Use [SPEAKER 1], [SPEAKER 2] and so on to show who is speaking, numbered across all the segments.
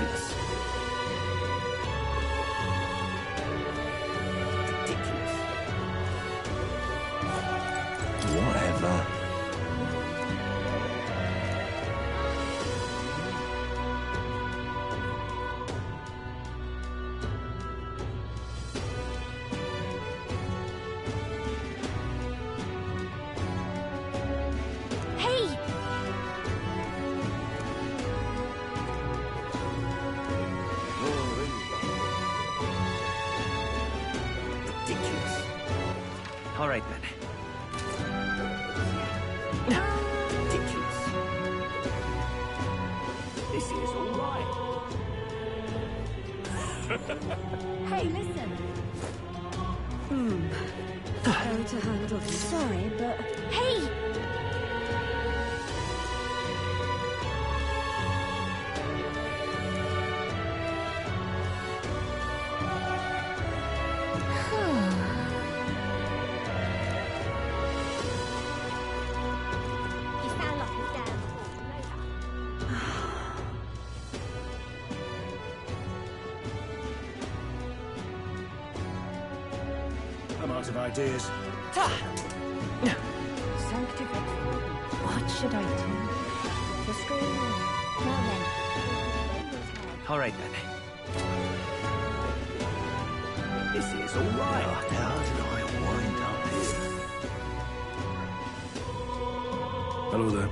[SPEAKER 1] Ridiculous. Ridiculous.
[SPEAKER 2] Whatever.
[SPEAKER 1] All right, then. Ridiculous. This is all right.
[SPEAKER 3] Hey, listen. How to handle this? Sorry, but... Hey!
[SPEAKER 2] I'm out of ideas.
[SPEAKER 3] What should I do? What's going on? Now then.
[SPEAKER 1] All right, then. This is all right.
[SPEAKER 2] How did I wind up here? Hello there.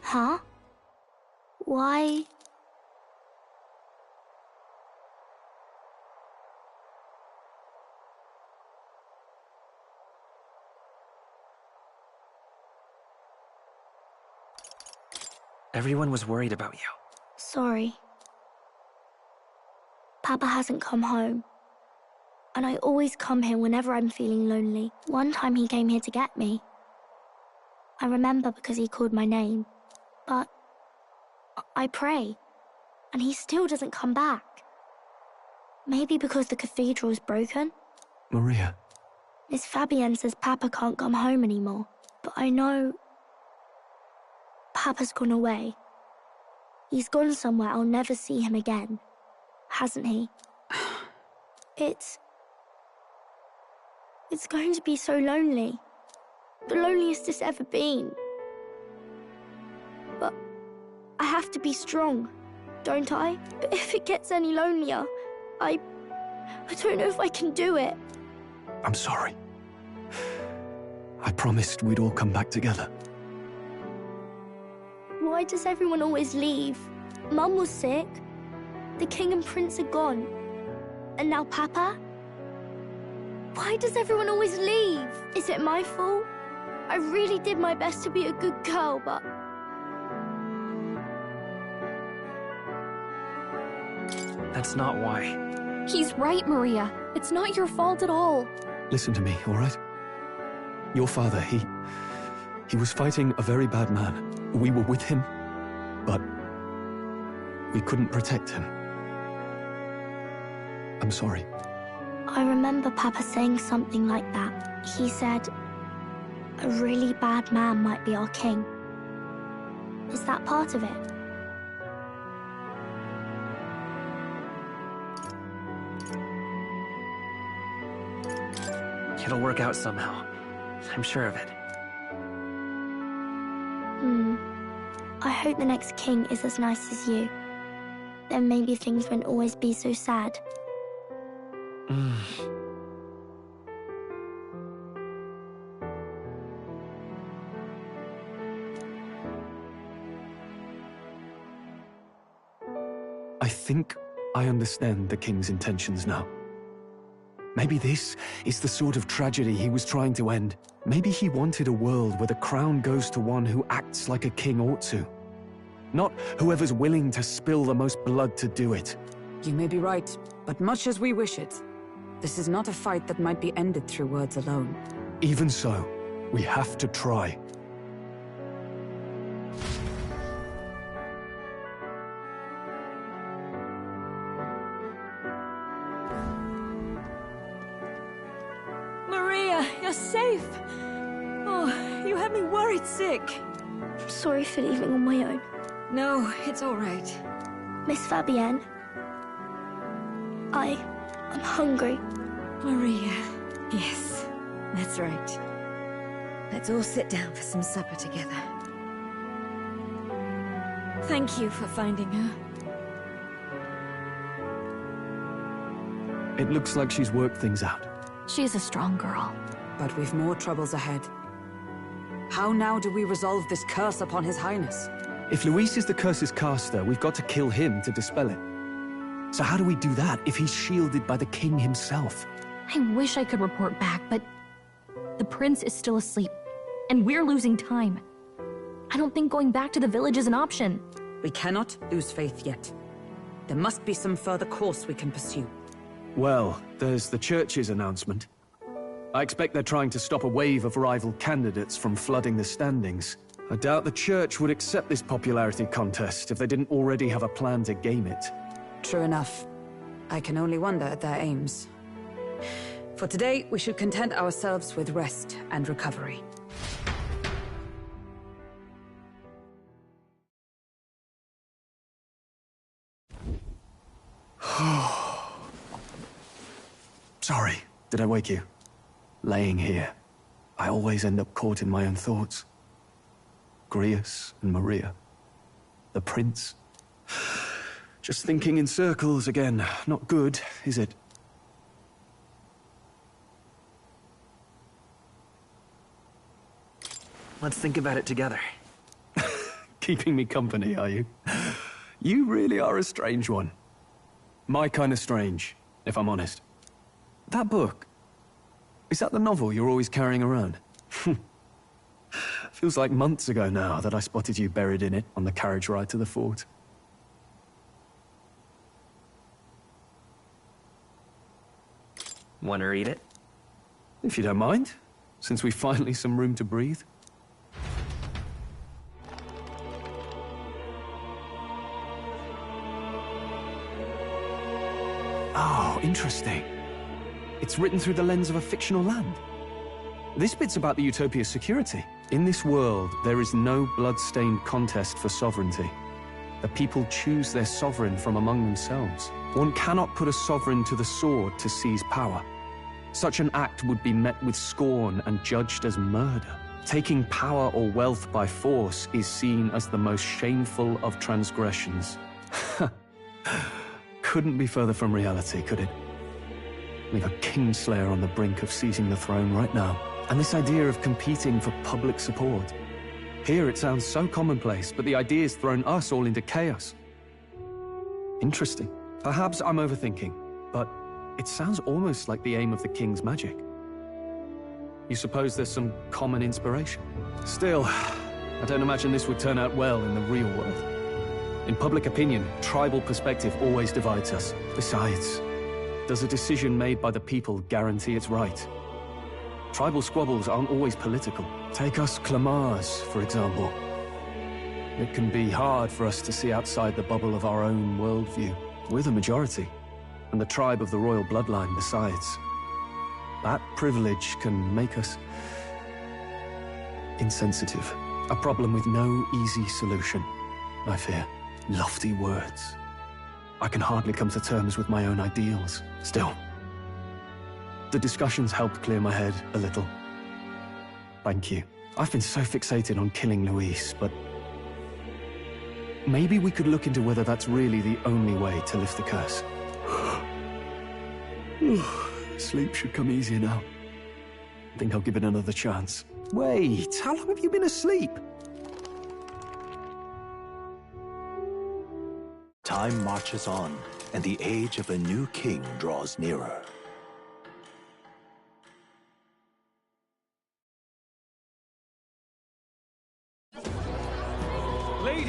[SPEAKER 4] Huh? Why?
[SPEAKER 1] Everyone was worried about you.
[SPEAKER 4] Sorry. Papa hasn't come home. And I always come here whenever I'm feeling lonely. One time he came here to get me. I remember because he called my name. But I pray, and he still doesn't come back. Maybe because the cathedral's broken?
[SPEAKER 2] Maria.
[SPEAKER 4] Miss Fabienne says Papa can't come home anymore. But I know... Papa's gone away. He's gone somewhere I'll never see him again. Hasn't he? It's going to be so lonely. The loneliest it's ever been. But I have to be strong, don't I? But if it gets any lonelier, I don't know if I can do it.
[SPEAKER 2] I'm sorry. I promised we'd all come back together.
[SPEAKER 4] Why does everyone always leave? Mum was sick. The king and prince are gone. And now Papa? Why does everyone always leave? Is it my fault? I really did my best to be a good girl, but...
[SPEAKER 1] That's not why.
[SPEAKER 5] He's right, Maria. It's not your fault at all.
[SPEAKER 2] Listen to me, all right? Your father, he was fighting a very bad man. We were with him, but we couldn't protect him. I'm sorry.
[SPEAKER 4] I remember Papa saying something like that. He said, a really bad man might be our king. Is that part of it?
[SPEAKER 1] It'll work out somehow. I'm sure of it.
[SPEAKER 4] I hope the next king is as nice as you. Then maybe things won't always be so sad.
[SPEAKER 2] I think I understand the king's intentions now. Maybe this is the sort of tragedy he was trying to end. Maybe he wanted a world where the crown goes to one who acts like a king ought to. Not whoever's willing to spill the most blood to do it.
[SPEAKER 6] You may be right, but much as we wish it, this is not a fight that might be ended through words alone.
[SPEAKER 2] Even so, we have to try.
[SPEAKER 3] Maria, you're safe! Oh, you had me worried sick.
[SPEAKER 4] I'm sorry for leaving on my own.
[SPEAKER 3] No, it's all right.
[SPEAKER 4] Miss Fabienne, I'm hungry.
[SPEAKER 3] Maria, yes, that's right. Let's all sit down for some supper together. Thank you for finding her.
[SPEAKER 2] It looks like she's worked things out.
[SPEAKER 5] She's a strong girl.
[SPEAKER 6] But we've more troubles ahead. How now do we resolve this curse upon His Highness?
[SPEAKER 2] If Luis is the curse's caster, we've got to kill him to dispel it. So how do we do that if he's shielded by the king himself?
[SPEAKER 5] I wish I could report back, but the prince is still asleep, and we're losing time. I don't think going back to the village is an option.
[SPEAKER 6] We cannot lose faith yet. There must be some further course we can pursue.
[SPEAKER 2] Well, there's the church's announcement. I expect they're trying to stop a wave of rival candidates from flooding the standings. I doubt the church would accept this popularity contest if they didn't already have a plan to game it.
[SPEAKER 6] True enough. I can only wonder at their aims. For today, we should content ourselves with rest and recovery.
[SPEAKER 2] Sorry, did I wake you? Laying here, I always end up caught in my own thoughts. Grius and Maria. The prince. Just thinking in circles again. Not good, is it?
[SPEAKER 1] Let's think about it together.
[SPEAKER 2] Keeping me company, are you? You really are a strange one. My kind of strange, if I'm honest. That book, is that the novel you're always carrying around? Feels like months ago now that I spotted you buried in it on the carriage ride to the fort.
[SPEAKER 1] Want to read it?
[SPEAKER 2] If you don't mind, since we've finally some room to breathe. Oh, interesting. It's written through the lens of a fictional land. This bit's about the Utopia's security. In this world, there is no blood-stained contest for sovereignty. The people choose their sovereign from among themselves. One cannot put a sovereign to the sword to seize power. Such an act would be met with scorn and judged as murder. Taking power or wealth by force is seen as the most shameful of transgressions. Couldn't be further from reality, could it? We've a kingslayer on the brink of seizing the throne right now. And this idea of competing for public support. Here it sounds so commonplace, but the idea's thrown us all into chaos. Interesting. Perhaps I'm overthinking, but it sounds almost like the aim of the king's magic. You suppose there's some common inspiration? Still, I don't imagine this would turn out well in the real world. In public opinion, tribal perspective always divides us. Besides, does a decision made by the people guarantee it's right? Tribal squabbles aren't always political. Take us Clamars, for example. It can be hard for us to see outside the bubble of our own worldview. We're the majority, and the tribe of the royal bloodline besides. That privilege can make us insensitive. A problem with no easy solution, I fear. Lofty words. I can hardly come to terms with my own ideals. Still, the discussions helped clear my head a little. Thank you. I've been so fixated on killing Luis, but maybe we could look into whether that's really the only way to lift the curse. Sleep should come easier now. I think I'll give it another chance. Wait, how long have you been asleep?
[SPEAKER 7] Time marches on, and the age of a new king draws nearer.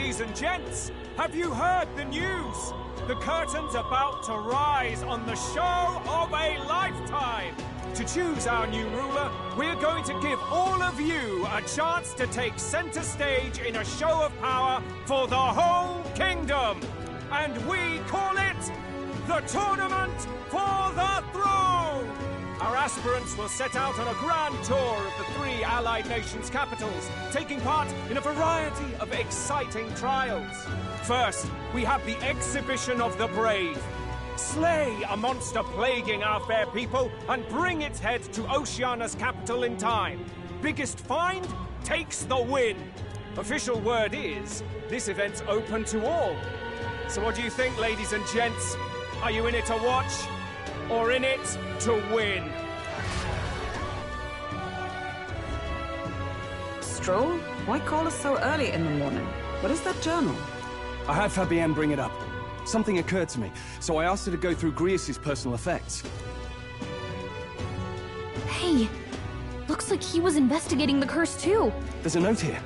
[SPEAKER 7] Ladies and gents, have you heard the news? The curtain's about to rise on the show of a lifetime. To choose our new ruler, we're going to give all of you a chance to take center stage in a show of power for the whole kingdom. And we call it the Tournament for the Throne! Our aspirants will set out on a grand tour of the 3 allied nations' capitals, taking part in a variety of exciting trials. First, we have the Exhibition of the Brave. Slay a monster plaguing our fair people and bring its head to Oceania's capital in time. Biggest find takes the win. Official word is, this event's open to all. So what do you think, ladies and gents? Are you in it to watch? Or in it to win?
[SPEAKER 6] Stroll? Why call us so early in the morning? What is that journal?
[SPEAKER 2] I had Fabienne bring it up. Something occurred to me, so I asked her to go through Grius' personal effects.
[SPEAKER 5] Hey, looks like he was investigating the curse too.
[SPEAKER 2] There's a note here.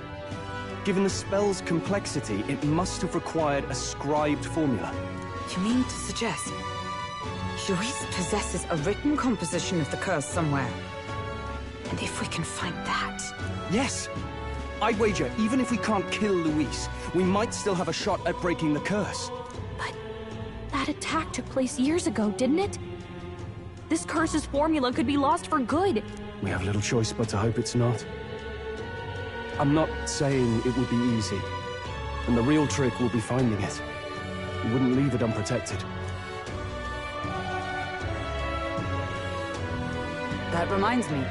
[SPEAKER 2] Given the spell's complexity, it must have required a scribed formula.
[SPEAKER 6] You mean to suggest Luis possesses a written composition of the curse somewhere? And if we can find that...
[SPEAKER 2] Yes! I'd wager, even if we can't kill Luis, we might still have a shot at breaking the curse.
[SPEAKER 5] But that attack took place years ago, didn't it? This curse's formula could be lost for good.
[SPEAKER 2] We have little choice but to hope it's not. I'm not saying it would be easy. And the real trick will be finding it. We wouldn't leave it unprotected.
[SPEAKER 6] That reminds me.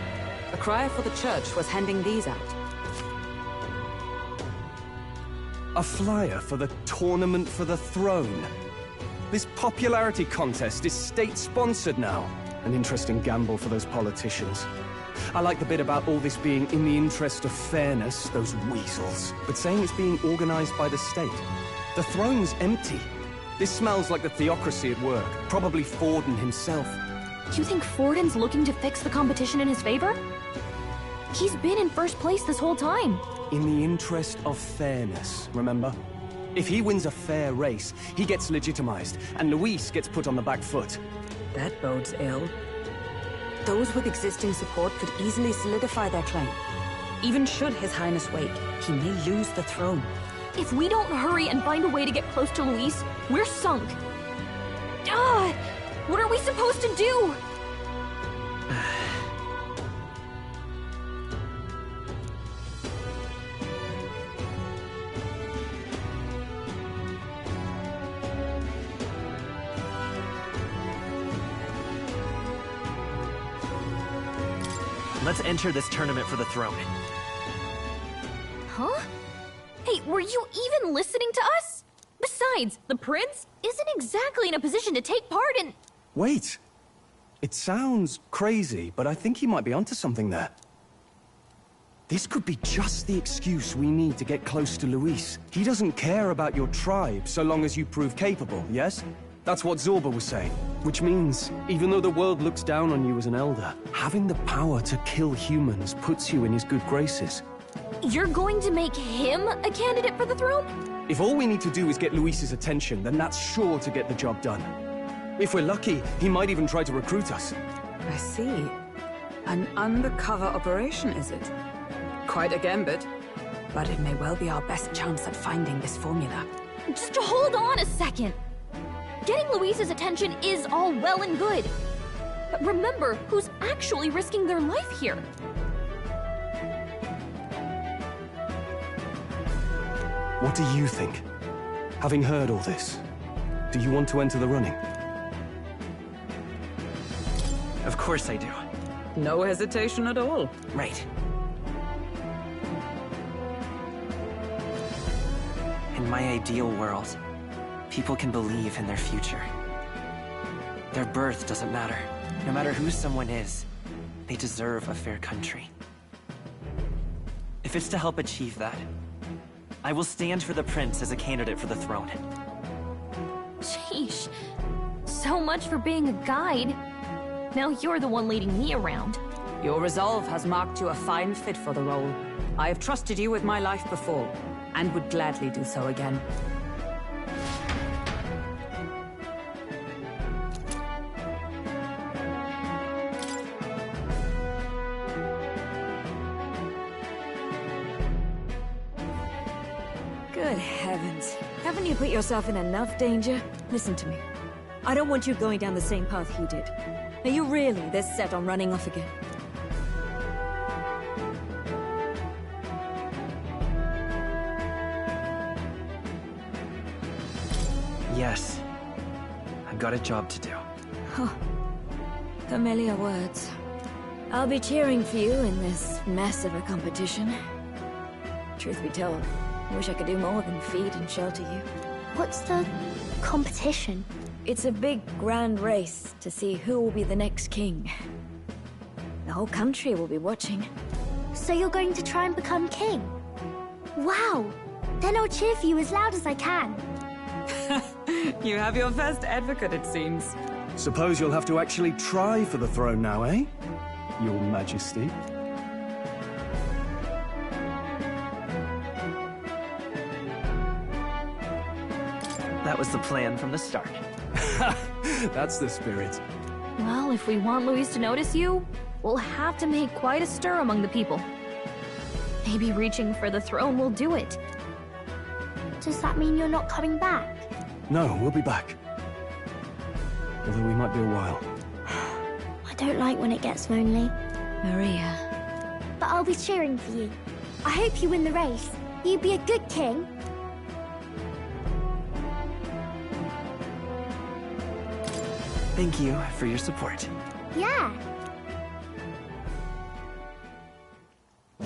[SPEAKER 6] A crier for the church was handing these out.
[SPEAKER 2] A flyer for the Tournament for the Throne. This popularity contest is state-sponsored now. An interesting gamble for those politicians. I like the bit about all this being in the interest of fairness, those weasels. But saying it's being organized by the state. The throne's empty. This smells like the theocracy at work. Probably Forden himself.
[SPEAKER 5] You think Forden's looking to fix the competition in his favor? He's been in first place this whole time.
[SPEAKER 2] In the interest of fairness, remember? If he wins a fair race, he gets legitimized, and Luis gets put on the back foot.
[SPEAKER 6] That bodes ill. Those with existing support could easily solidify their claim. Even should His Highness wait, he may lose the throne.
[SPEAKER 5] If we don't hurry and find a way to get close to Luis, we're sunk. What are we supposed to do?
[SPEAKER 1] Let's enter this tournament for the throne.
[SPEAKER 5] Huh? Hey, were you even listening to us? Besides, the prince isn't exactly in a position to take part in...
[SPEAKER 2] Wait! It sounds crazy, but I think he might be onto something there. This could be just the excuse we need to get close to Luis. He doesn't care about your tribe so long as you prove capable, yes? That's what Zorba was saying. Which means, even though the world looks down on you as an elder, having the power to kill humans puts you in his good graces.
[SPEAKER 5] You're going to make him a candidate for the throne?
[SPEAKER 2] If all we need to do is get Luis's attention, then that's sure to get the job done. If we're lucky, he might even try to recruit us.
[SPEAKER 6] I see. An undercover operation, is it? Quite a gambit. But it may well be our best chance at finding this formula.
[SPEAKER 5] Just hold on a second. Getting Luis's attention is all well and good. But remember who's actually risking their life here.
[SPEAKER 2] What do you think? Having heard all this, do you want to enter the running?
[SPEAKER 1] Of course I do.
[SPEAKER 6] No hesitation at all.
[SPEAKER 1] Right. In my ideal world, people can believe in their future. Their birth doesn't matter. No matter who someone is, they deserve a fair country. If it's to help achieve that, I will stand for the prince as a candidate for the throne.
[SPEAKER 5] Sheesh. So much for being a guide. Now you're the one leading me around.
[SPEAKER 6] Your resolve has marked you a fine fit for the role. I have trusted you with my life before, and would gladly do so again.
[SPEAKER 3] Good heavens. Haven't you put yourself in enough danger? Listen to me. I don't want you going down the same path he did. Are you really this set on running off again?
[SPEAKER 1] Yes. I've got a job to do.
[SPEAKER 3] Oh, familiar words. I'll be cheering for you in this mess of a competition. Truth be told, I wish I could do more than feed and shelter you.
[SPEAKER 4] What's the competition?
[SPEAKER 3] It's a big, grand race to see who will be the next king. The whole country will be watching.
[SPEAKER 4] So you're going to try and become king? Wow! Then I'll cheer for you as loud as I can.
[SPEAKER 6] You have your first advocate, it seems.
[SPEAKER 2] Suppose you'll have to actually try for the throne now, eh? Your Majesty.
[SPEAKER 1] That was the plan from the start.
[SPEAKER 2] That's the spirit.
[SPEAKER 5] Well, if we want Luis to notice you, we'll have to make quite a stir among the people. Maybe reaching for the throne will do it.
[SPEAKER 4] Does that mean you're not coming back?
[SPEAKER 2] No, we'll be back. Although we might be a while.
[SPEAKER 4] I don't like when it gets lonely.
[SPEAKER 3] Maria.
[SPEAKER 4] But I'll be cheering for you. I hope you win the race. You'd be a good king.
[SPEAKER 1] Thank you for your support.
[SPEAKER 4] Yeah.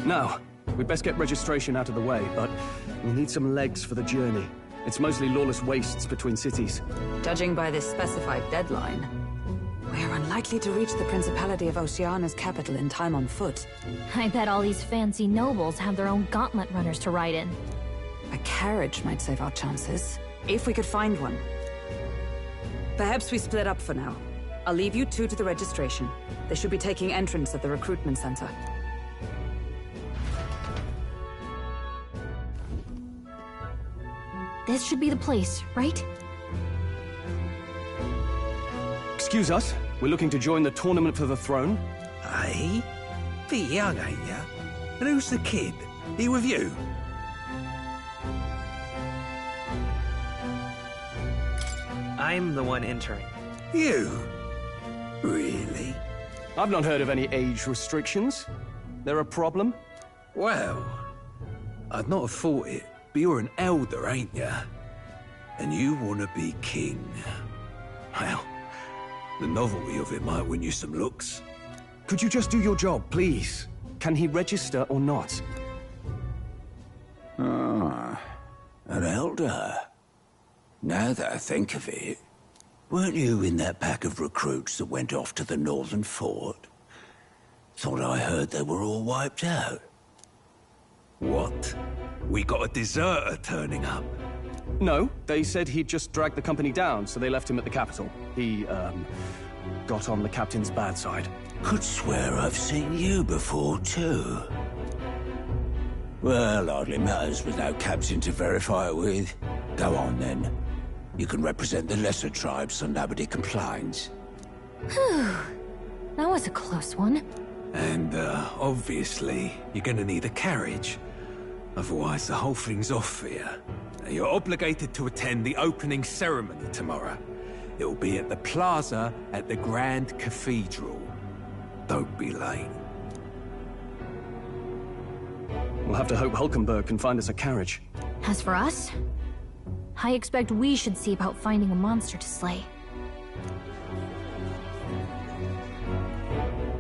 [SPEAKER 2] Now, we'd best get registration out of the way, but we'll need some legs for the journey. It's mostly lawless wastes between cities.
[SPEAKER 6] Judging by this specified deadline, we're unlikely to reach the Principality of Oceana's capital in time on foot.
[SPEAKER 5] I bet all these fancy nobles have their own gauntlet runners to ride in.
[SPEAKER 6] A carriage might save our chances, if we could find one. Perhaps we split up for now. I'll leave you two to the registration. They should be taking entrance at the recruitment center.
[SPEAKER 5] This should be the place, right?
[SPEAKER 2] Excuse us, we're looking to join the tournament for the throne.
[SPEAKER 8] Aye? Bit young, ain't ya? And who's the kid? He with you?
[SPEAKER 1] I'm the one entering.
[SPEAKER 8] You? Really?
[SPEAKER 2] I've not heard of any age restrictions. There a problem?
[SPEAKER 8] Well, I'd not have thought it, but you're an elder, ain't ya? And you want to be king. Well, the novelty of it might win you some looks.
[SPEAKER 2] Could you just do your job, please? Can he register or not?
[SPEAKER 8] Ah, an elder. Now that I think of it, weren't you in that pack of recruits that went off to the northern fort? Thought I heard they were all wiped out. What? We got a deserter turning up?
[SPEAKER 2] No, they said he'd just dragged the company down, so they left him at the capital. He, got on the captain's bad side.
[SPEAKER 8] Could swear I've seen you before, too. Well, hardly matters with no captain to verify it with. Go on, then. You can represent the lesser tribes so nobody complains.
[SPEAKER 5] Whew. That was a close one.
[SPEAKER 8] And, obviously, you're gonna need a carriage. Otherwise, the whole thing's off for you. You're obligated to attend the opening ceremony tomorrow. It'll be at the plaza at the Grand Cathedral. Don't be late.
[SPEAKER 2] We'll have to hope Hulkenberg can find us a carriage.
[SPEAKER 5] As for us, I expect we should see about finding a monster to slay.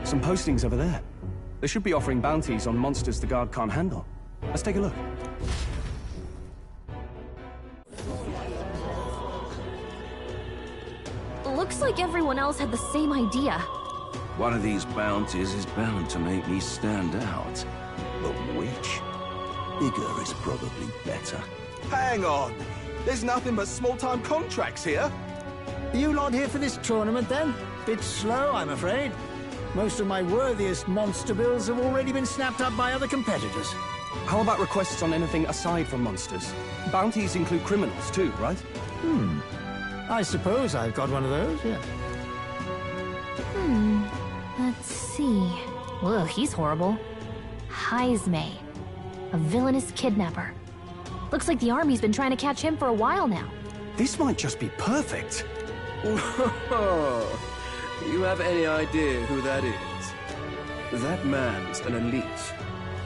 [SPEAKER 2] Some postings over there. They should be offering bounties on monsters the guard can't handle. Let's take a look.
[SPEAKER 5] Looks like everyone else had the same idea.
[SPEAKER 9] One of these bounties is bound to make me stand out. But which? Bigger is probably better.
[SPEAKER 10] Hang on! There's nothing but small-time contracts here.
[SPEAKER 11] You lot here for this tournament, then? Bit slow, I'm afraid. Most of my worthiest monster bills have already been snapped up by other competitors.
[SPEAKER 2] How about requests on anything aside from monsters? Bounties include criminals too, right?
[SPEAKER 11] I suppose I've got one of those, yeah.
[SPEAKER 5] Let's see. Ugh, he's horrible. Heisme. A villainous kidnapper. Looks like the army's been trying to catch him for a while now.
[SPEAKER 2] This might just be perfect.
[SPEAKER 9] Whoa. You have any idea who that is? That man's an elite.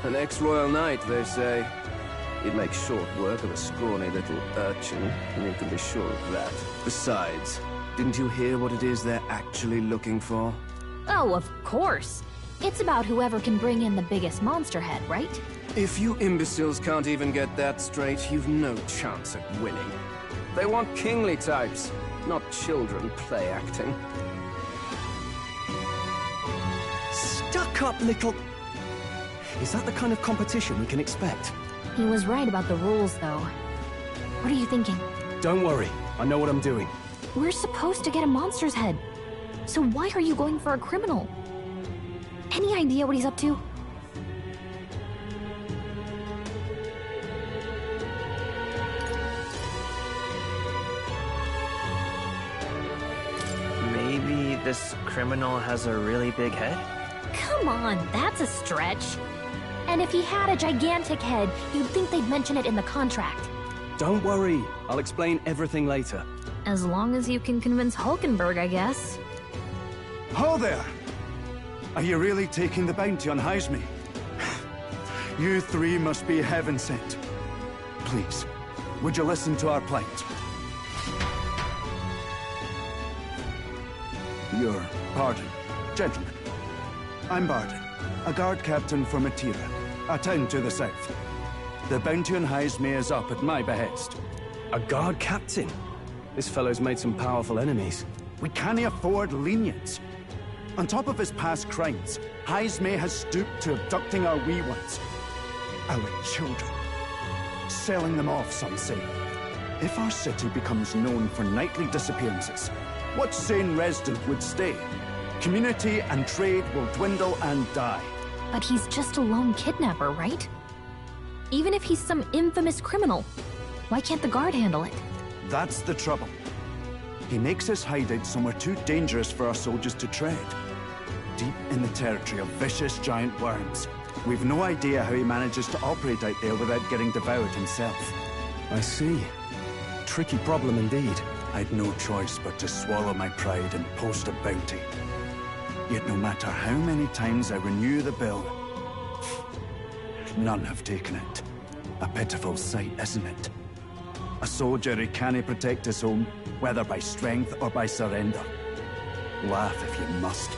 [SPEAKER 9] An ex-royal knight, they say. He'd make short work of a scrawny little urchin, and you can be sure of that. Besides, didn't you hear what it is they're actually looking for?
[SPEAKER 5] Oh, of course. It's about whoever can bring in the biggest monster head, right?
[SPEAKER 9] If you imbeciles can't even get that straight, you've no chance at winning. They want kingly types, not children play acting.
[SPEAKER 2] Stuck-up little... Is that the kind of competition we can expect?
[SPEAKER 5] He was right about the rules, though. What are you thinking?
[SPEAKER 2] Don't worry, I know what I'm doing.
[SPEAKER 5] We're supposed to get a monster's head. So why are you going for a criminal? Any idea what he's up to?
[SPEAKER 1] Maybe this criminal has a really big head?
[SPEAKER 5] Come on, that's a stretch. And if he had a gigantic head, you'd think they'd mention it in the contract.
[SPEAKER 2] Don't worry, I'll explain everything later.
[SPEAKER 5] As long as you can convince Hulkenberg, I guess.
[SPEAKER 12] Ho there! Are you really taking the bounty on Heisme? You three must be heaven sent. Please, would you listen to our plight? Your pardon, gentlemen. I'm Barden, a guard captain for Matira, a town to the south. The bounty on Heisme is up at my behest.
[SPEAKER 2] A guard captain? This fellow's made some powerful enemies.
[SPEAKER 12] We can't afford lenience. On top of his past crimes, Heisme has stooped to abducting our wee ones. Our children. Selling them off, some say. If our city becomes known for nightly disappearances, what sane resident would stay? Community and trade will dwindle and die.
[SPEAKER 5] But he's just a lone kidnapper, right? Even if he's some infamous criminal, why can't the guard handle it?
[SPEAKER 12] That's the trouble. He makes his hideout somewhere too dangerous for our soldiers to tread. Deep in the territory of vicious giant worms. We've no idea how he manages to operate out there without getting devoured himself.
[SPEAKER 2] I see. Tricky problem indeed.
[SPEAKER 12] I'd no choice but to swallow my pride and post a bounty. Yet no matter how many times I renew the bill, none have taken it. A pitiful sight, isn't it? A soldier who can't protect his home, whether by strength or by surrender. Laugh if you must.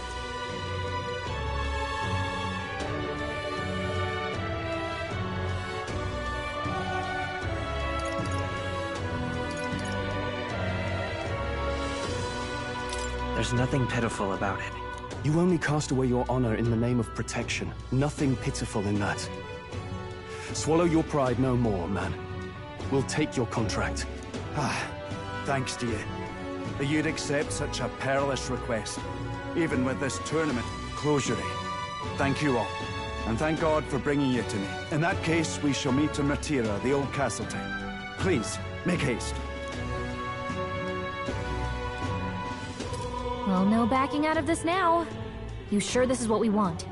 [SPEAKER 1] There's nothing pitiful about it.
[SPEAKER 2] You only cast away your honor in the name of protection. Nothing pitiful in that. Swallow your pride no more, man. We'll take your contract.
[SPEAKER 12] Thanks to you. That you'd accept such a perilous request. Even with this tournament closure. Thank you all. And thank God for bringing you to me. In that case, we shall meet in Matira, the old castle town. Please, make haste.
[SPEAKER 5] Well, no backing out of this now. You sure this is what we want?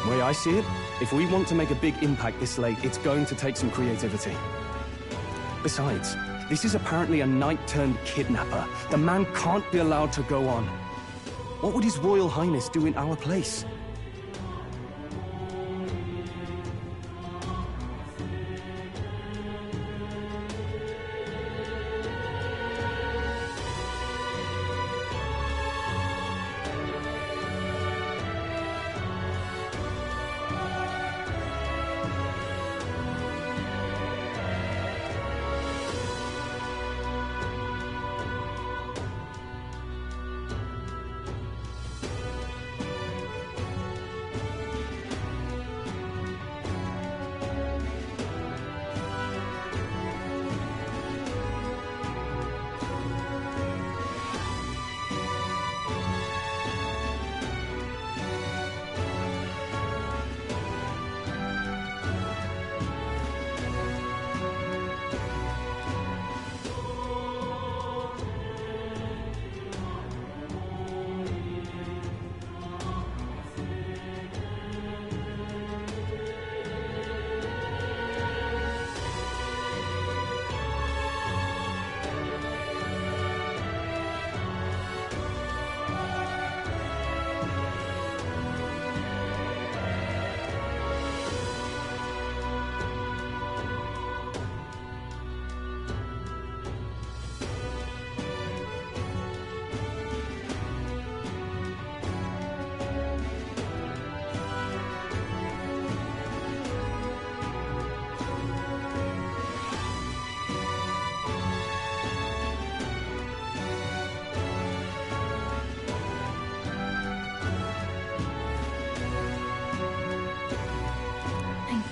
[SPEAKER 2] The way I see it, if we want to make a big impact this late, it's going to take some creativity. Besides, this is apparently a knight-turned-kidnapper. The man can't be allowed to go on. What would His Royal Highness do in our place?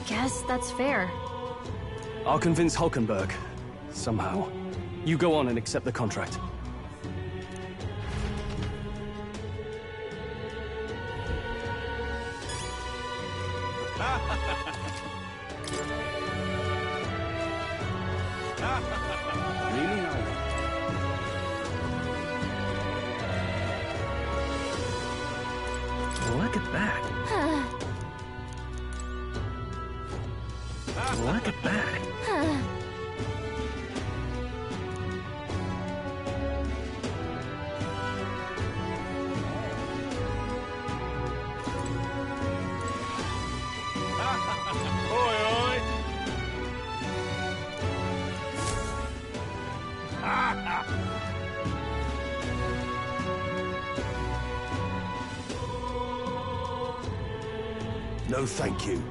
[SPEAKER 5] Guess that's fair.
[SPEAKER 2] I'll convince Hulkenberg. Somehow. You go on and accept the contract.
[SPEAKER 8] Really?
[SPEAKER 1] Look at that. Look at that.
[SPEAKER 8] No, thank you.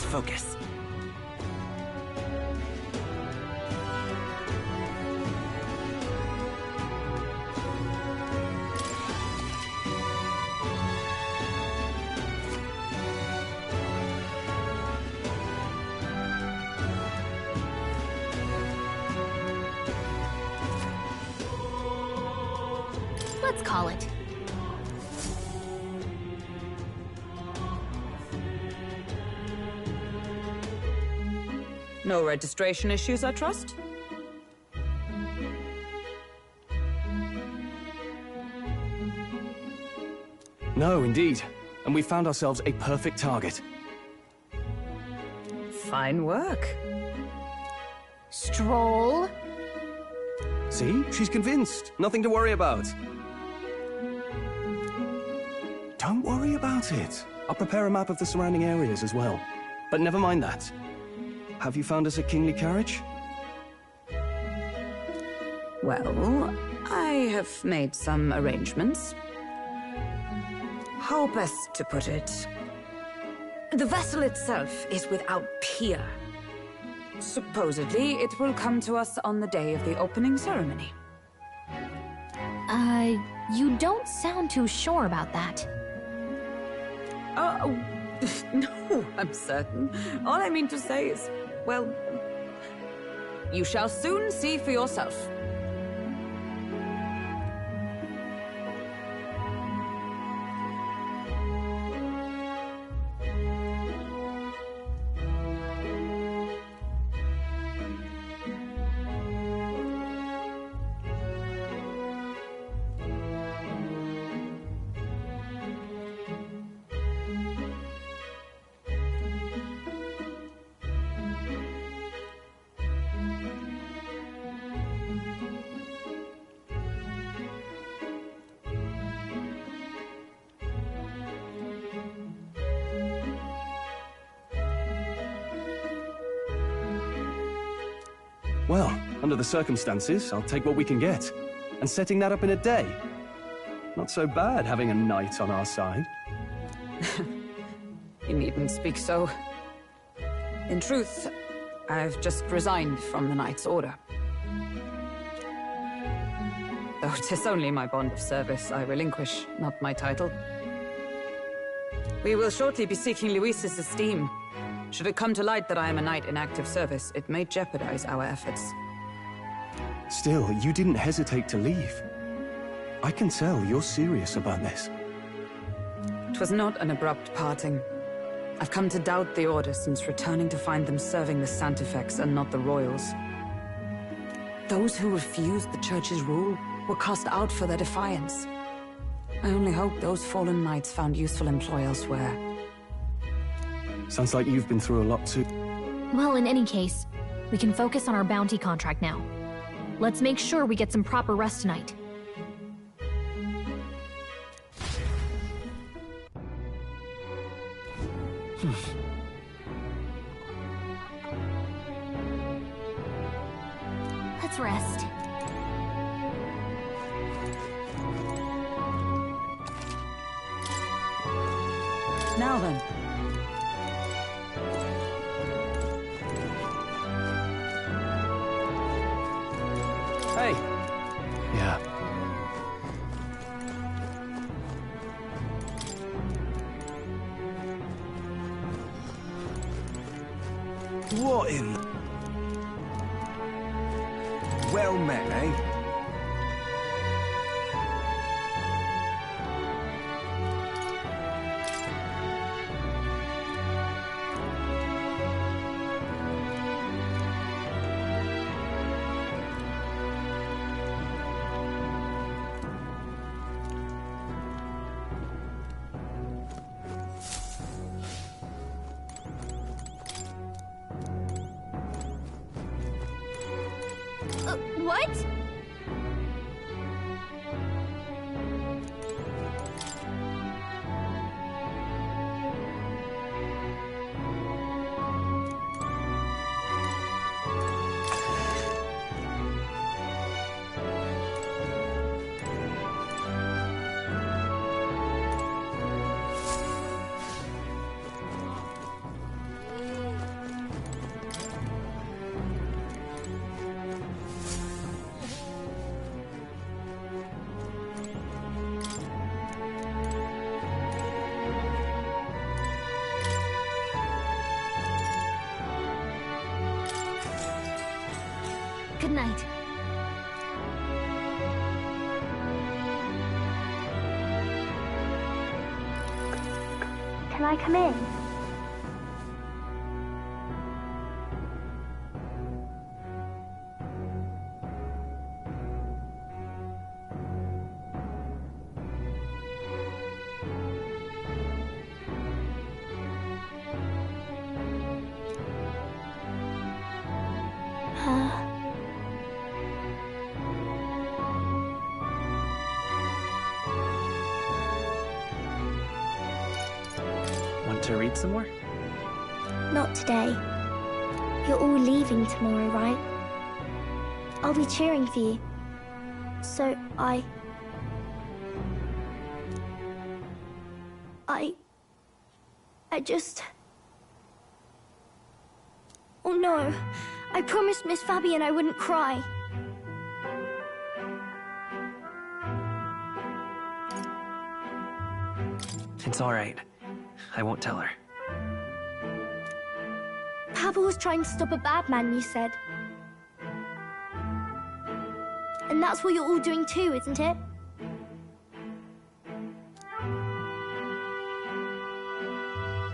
[SPEAKER 1] Let's focus.
[SPEAKER 5] Let's call it.
[SPEAKER 6] No registration issues, I trust?
[SPEAKER 2] No, indeed. And we found ourselves a perfect target.
[SPEAKER 6] Fine work.
[SPEAKER 5] Stroll.
[SPEAKER 2] See? She's convinced. Nothing to worry about. Don't worry about it. I'll prepare a map of the surrounding areas as well. But never mind that. Have you found us a kingly carriage?
[SPEAKER 6] Well, I have made some arrangements. How best to put it? The vessel itself is without peer. Supposedly, it will come to us on the day of the opening ceremony.
[SPEAKER 5] You don't sound too sure about that.
[SPEAKER 6] No, I'm certain. All I mean to say is, well, you shall soon see for yourself.
[SPEAKER 2] Well, under the circumstances, I'll take what we can get. And setting that up in a day. Not so bad having a knight on our side.
[SPEAKER 6] You needn't speak so. In truth, I've just resigned from the Knight's Order. Though 'tis only my bond of service I relinquish, not my title. We will shortly be seeking Luis's esteem. Should it come to light that I am a knight in active service, it may jeopardize our efforts.
[SPEAKER 2] Still, you didn't hesitate to leave. I can tell you're serious about this.
[SPEAKER 6] 'Twas not an abrupt parting. I've come to doubt the Order since returning to find them serving the Santifex and not the Royals. Those who refused the Church's rule were cast out for their defiance. I only hope those fallen knights found useful employ elsewhere.
[SPEAKER 2] Sounds like you've been through a lot too.
[SPEAKER 5] Well, in any case, we can focus on our bounty contract now. Let's make sure we get some proper rest tonight. Let's rest.
[SPEAKER 6] Now then.
[SPEAKER 2] Hey! Yeah.
[SPEAKER 10] What in... Well met, eh?
[SPEAKER 5] What? Good night.
[SPEAKER 4] Can I come in?
[SPEAKER 1] Want to read some more?
[SPEAKER 4] Not today. You're all leaving tomorrow, right? I'll be cheering for you. So I just... Oh no. I promised Miss Fabian I wouldn't cry.
[SPEAKER 1] It's all right. I won't tell her.
[SPEAKER 4] Papa was trying to stop a bad man, you said. And that's what you're all doing too, isn't it?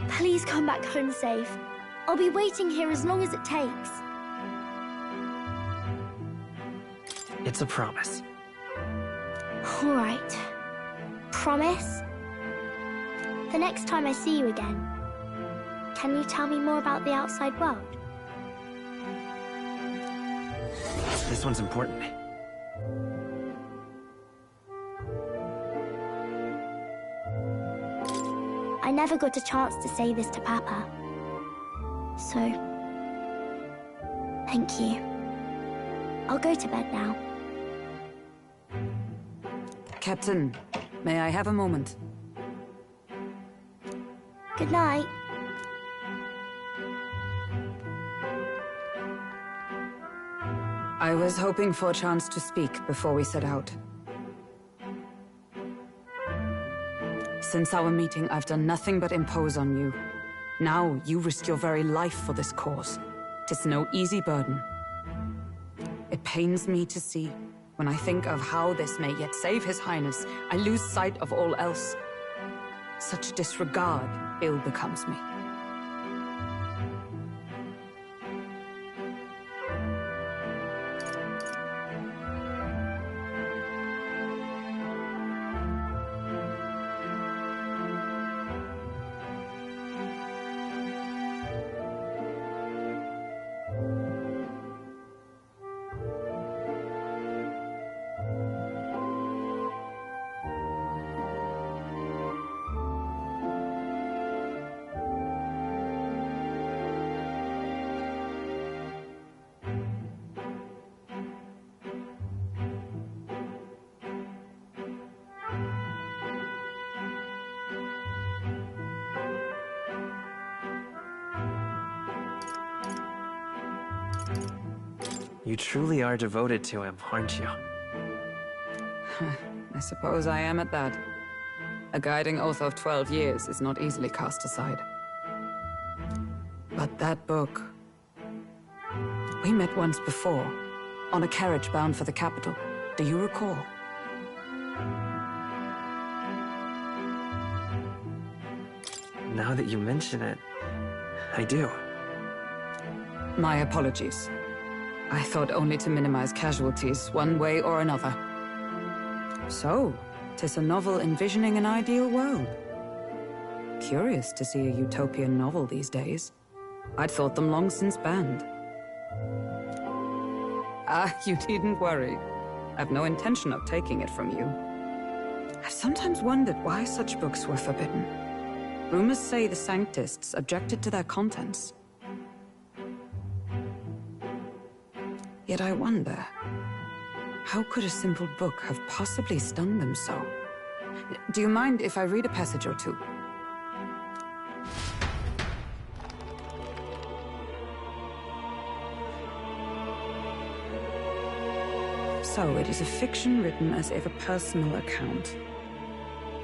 [SPEAKER 4] Please come back home safe. I'll be waiting here as long as it takes.
[SPEAKER 1] It's a promise.
[SPEAKER 4] All right. Promise? The next time I see you again, can you tell me more about the outside world?
[SPEAKER 1] This one's important.
[SPEAKER 4] I never got a chance to say this to Papa. So, thank you. I'll go to bed now.
[SPEAKER 6] Captain, may I have a moment?
[SPEAKER 4] Good night.
[SPEAKER 6] I was hoping for a chance to speak before we set out. Since our meeting, I've done nothing but impose on you. Now, you risk your very life for this cause. 'Tis no easy burden. It pains me to see. When I think of how this may yet save His Highness, I lose sight of all else. Such disregard ill becomes me.
[SPEAKER 1] You truly are devoted to him, aren't you?
[SPEAKER 6] I suppose I am at that. A guiding oath of 12 years is not easily cast aside. But that book... We met once before, on a carriage bound for the capital. Do you recall?
[SPEAKER 1] Now that you mention it, I do.
[SPEAKER 6] My apologies. I thought only to minimize casualties, one way or another. So, 'tis a novel envisioning an ideal world. Curious to see a utopian novel these days. I'd thought them long since banned. Ah, you needn't worry. I've no intention of taking it from you. I've sometimes wondered why such books were forbidden. Rumors say the Sanctists objected to their contents. Yet I wonder, how could a simple book have possibly stung them so? Do you mind if I read a passage or two? So, it is a fiction written as if a personal account.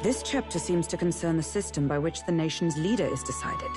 [SPEAKER 6] This chapter seems to concern the system by which the nation's leader is decided.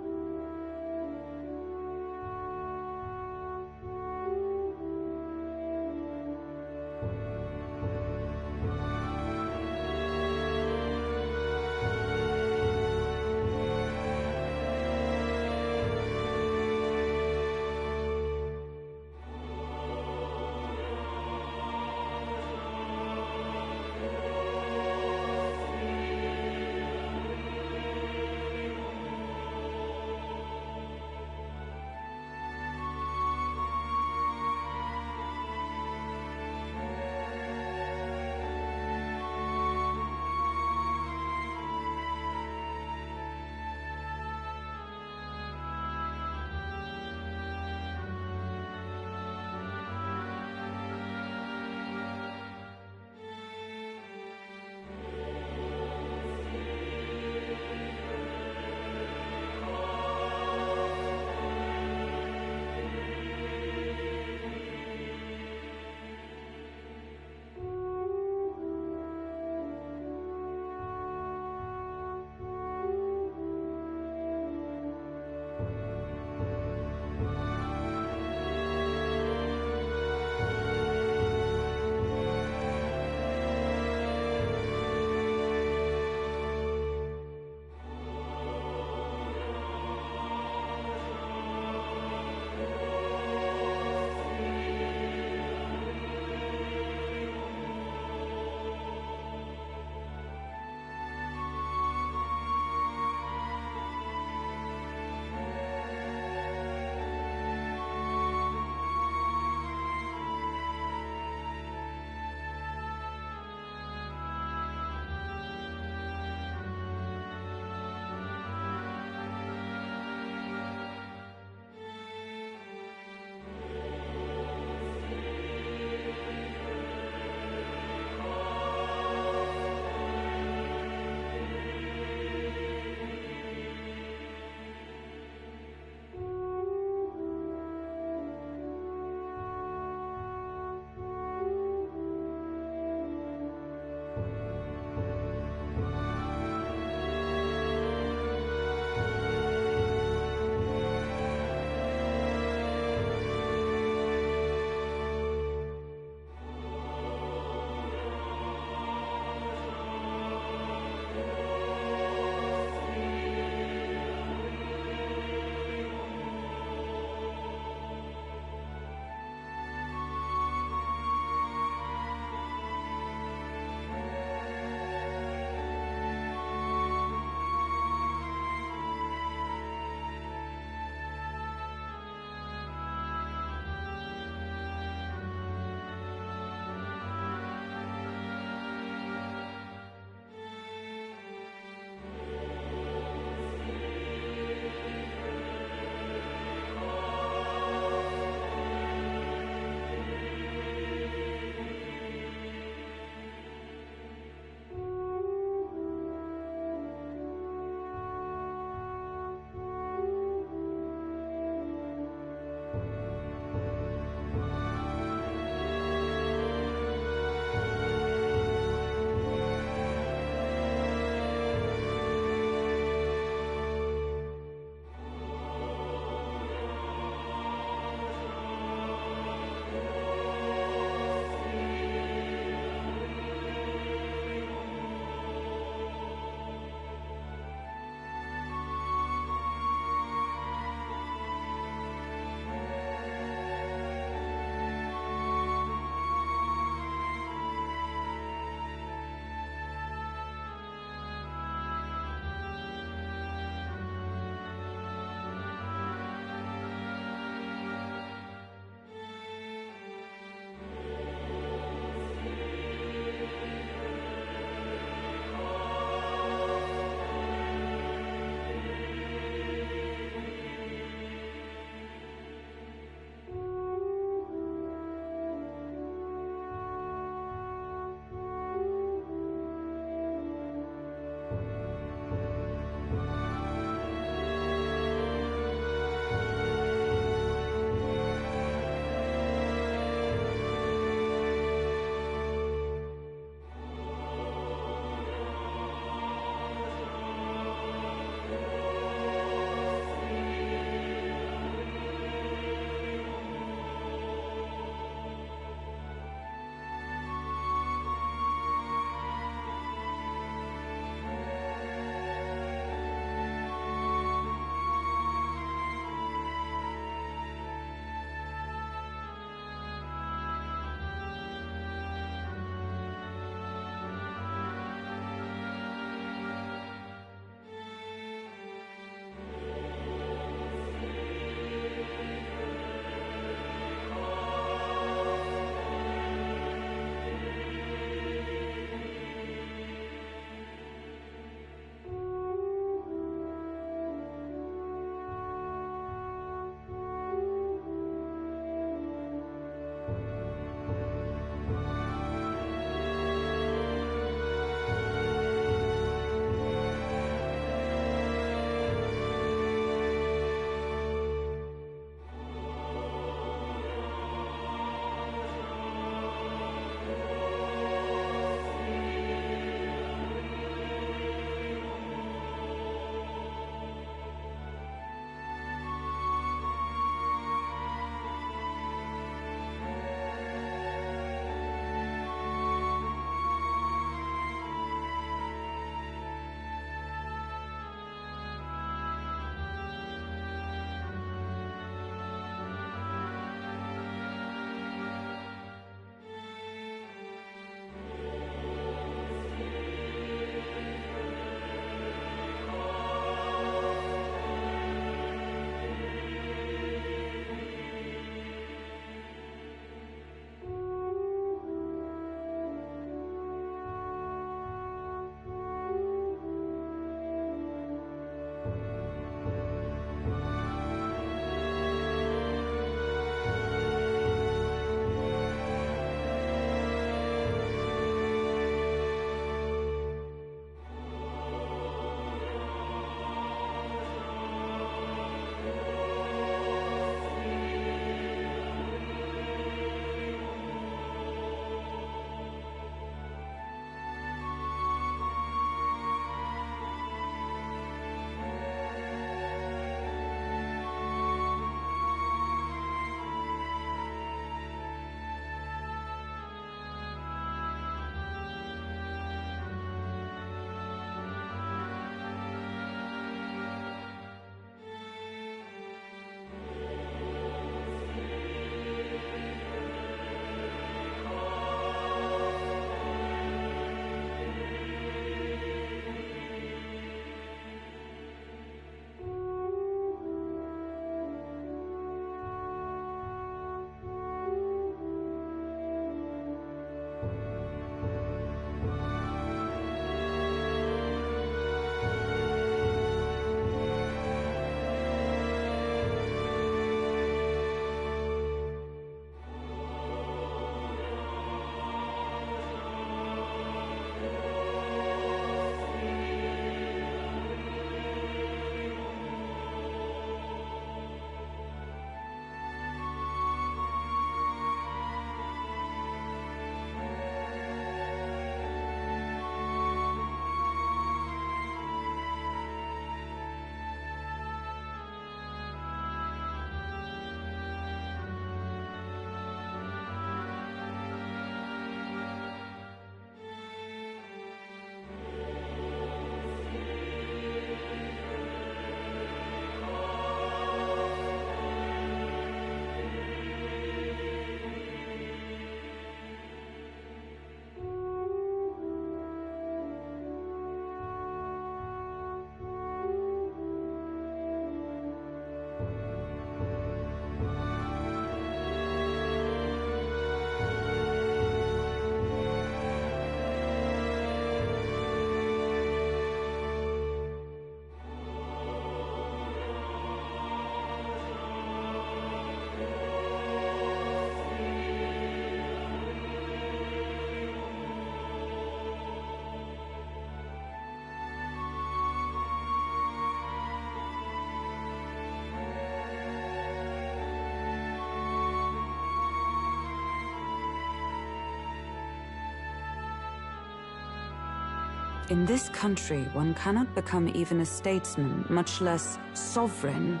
[SPEAKER 6] In this country, one cannot become even a statesman, much less sovereign,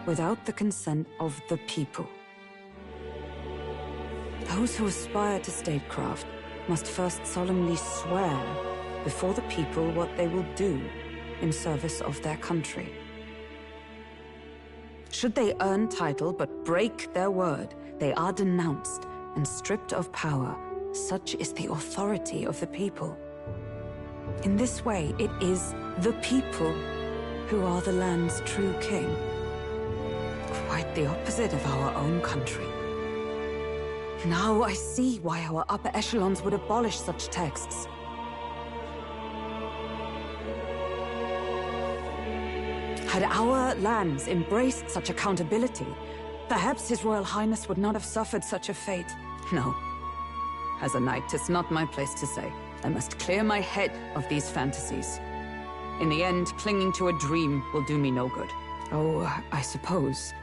[SPEAKER 6] without the consent of the people. Those who aspire to statecraft must first solemnly swear before the people what they will do in service of their country. Should they earn title but break their word, they are denounced and stripped of power. Such is the authority of the people. In this way, it is the people who are the land's true king. Quite the opposite of our own country. Now I see why our upper echelons would abolish such texts. Had our lands embraced such accountability, perhaps His Royal Highness would not have suffered such a fate. No. As a knight, 'tis not my place to say. I must clear my head of these fantasies. In the end, clinging to a dream will do me no good. Oh, I suppose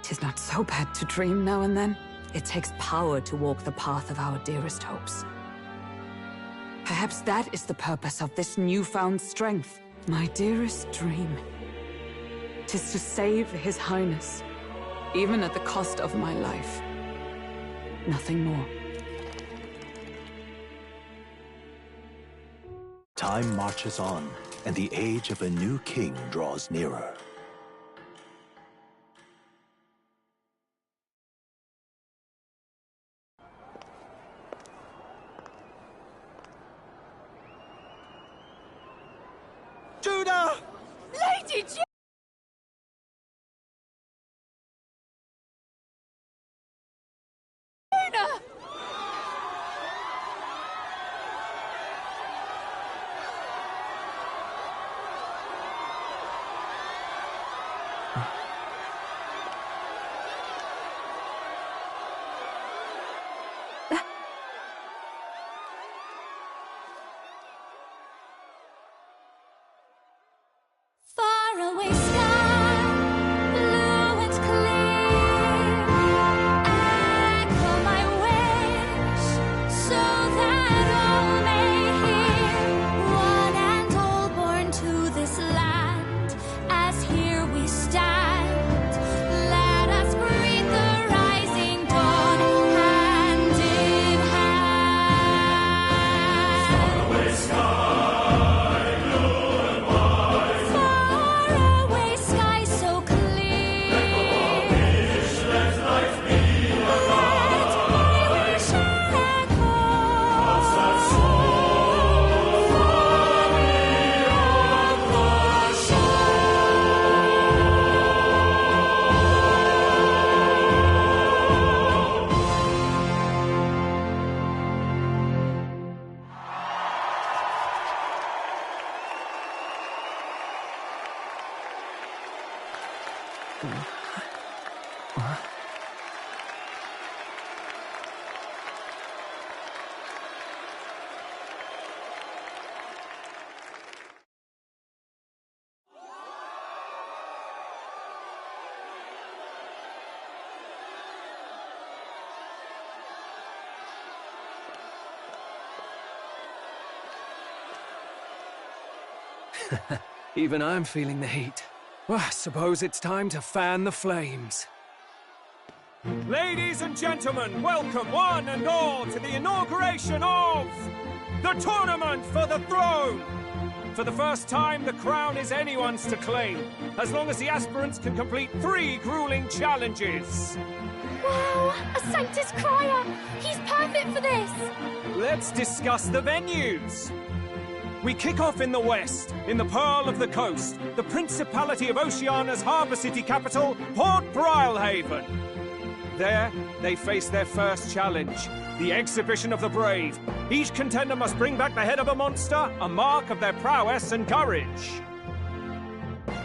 [SPEAKER 6] 'tis not so bad to dream now and then. It takes power to walk the path of our dearest hopes. Perhaps that is the purpose of this newfound strength. My dearest dream. 'Tis to save His Highness, even at the cost of my life. Nothing more.
[SPEAKER 13] Time marches on, and the age of a new king draws nearer.
[SPEAKER 7] Judah!
[SPEAKER 3] Lady Judah!
[SPEAKER 14] Faraway sky, blue and clear, echo my wish, so that all may hear. One and all born to this land, as here we stand. Let us greet the rising dawn, hand in hand. Faraway sky.
[SPEAKER 7] Even I'm feeling the heat. Well, I suppose it's time to fan the flames. Ladies and gentlemen, welcome one and all to the inauguration of the Tournament for the Throne! For the first time, the crown is anyone's to claim, as long as the aspirants can complete 3 grueling challenges.
[SPEAKER 14] Wow, a Sanctus Crier! He's perfect for this!
[SPEAKER 7] Let's discuss the venues. We kick off in the west, in the Pearl of the Coast, the Principality of Oceania's harbour city capital, Port Brilehaven. There, they face their first challenge, the Exhibition of the Brave. Each contender must bring back the head of a monster, a mark of their prowess and courage.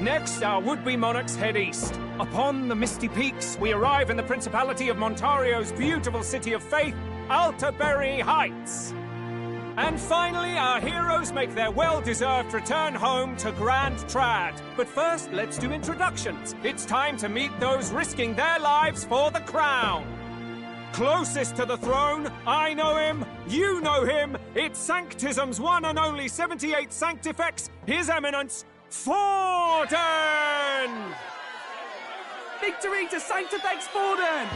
[SPEAKER 7] Next, our would-be monarchs head east. Upon the misty peaks, we arrive in the Principality of Montario's beautiful city of faith, Altaberry Heights. And finally, our heroes make their well-deserved return home to Grand Trad. But first, let's do introductions. It's time to meet those risking their lives for the crown. Closest to the throne, I know him, you know him, It's Sanctism's one and only 78 Sanctifex, His Eminence, Forden!
[SPEAKER 9] Victory to Sanctifex Forden!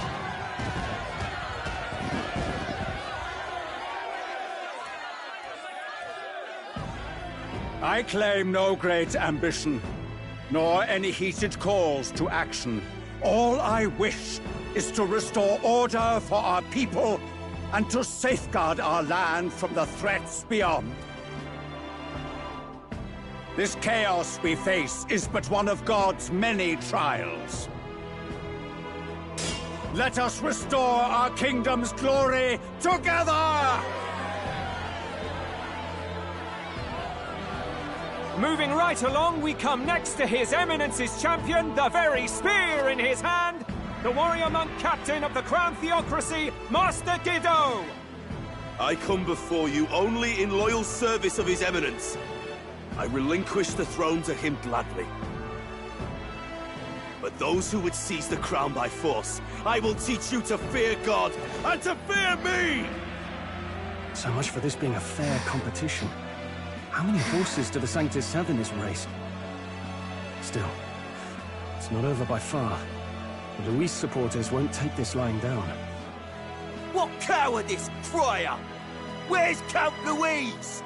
[SPEAKER 12] I claim no great ambition, nor any heated calls to action. All I wish is to restore order for our people and to safeguard our land from the threats beyond. This chaos we face is but one of God's many trials. Let us restore our kingdom's glory together!
[SPEAKER 7] Moving right along, we come next to His Eminence's champion, the very spear in his hand, the warrior monk captain of the Crown Theocracy, Master Guido!
[SPEAKER 15] I come before you only in loyal service of His Eminence. I relinquish the throne to him gladly. But those who would seize the crown by force, I will teach you to fear God and to fear me!
[SPEAKER 2] So much for this being a fair competition. How many horses do the Sanctis have in this race? Still, it's not over by far. The Luis supporters won't take this lying down.
[SPEAKER 15] What cowardice, Friar! Where's Count Louise?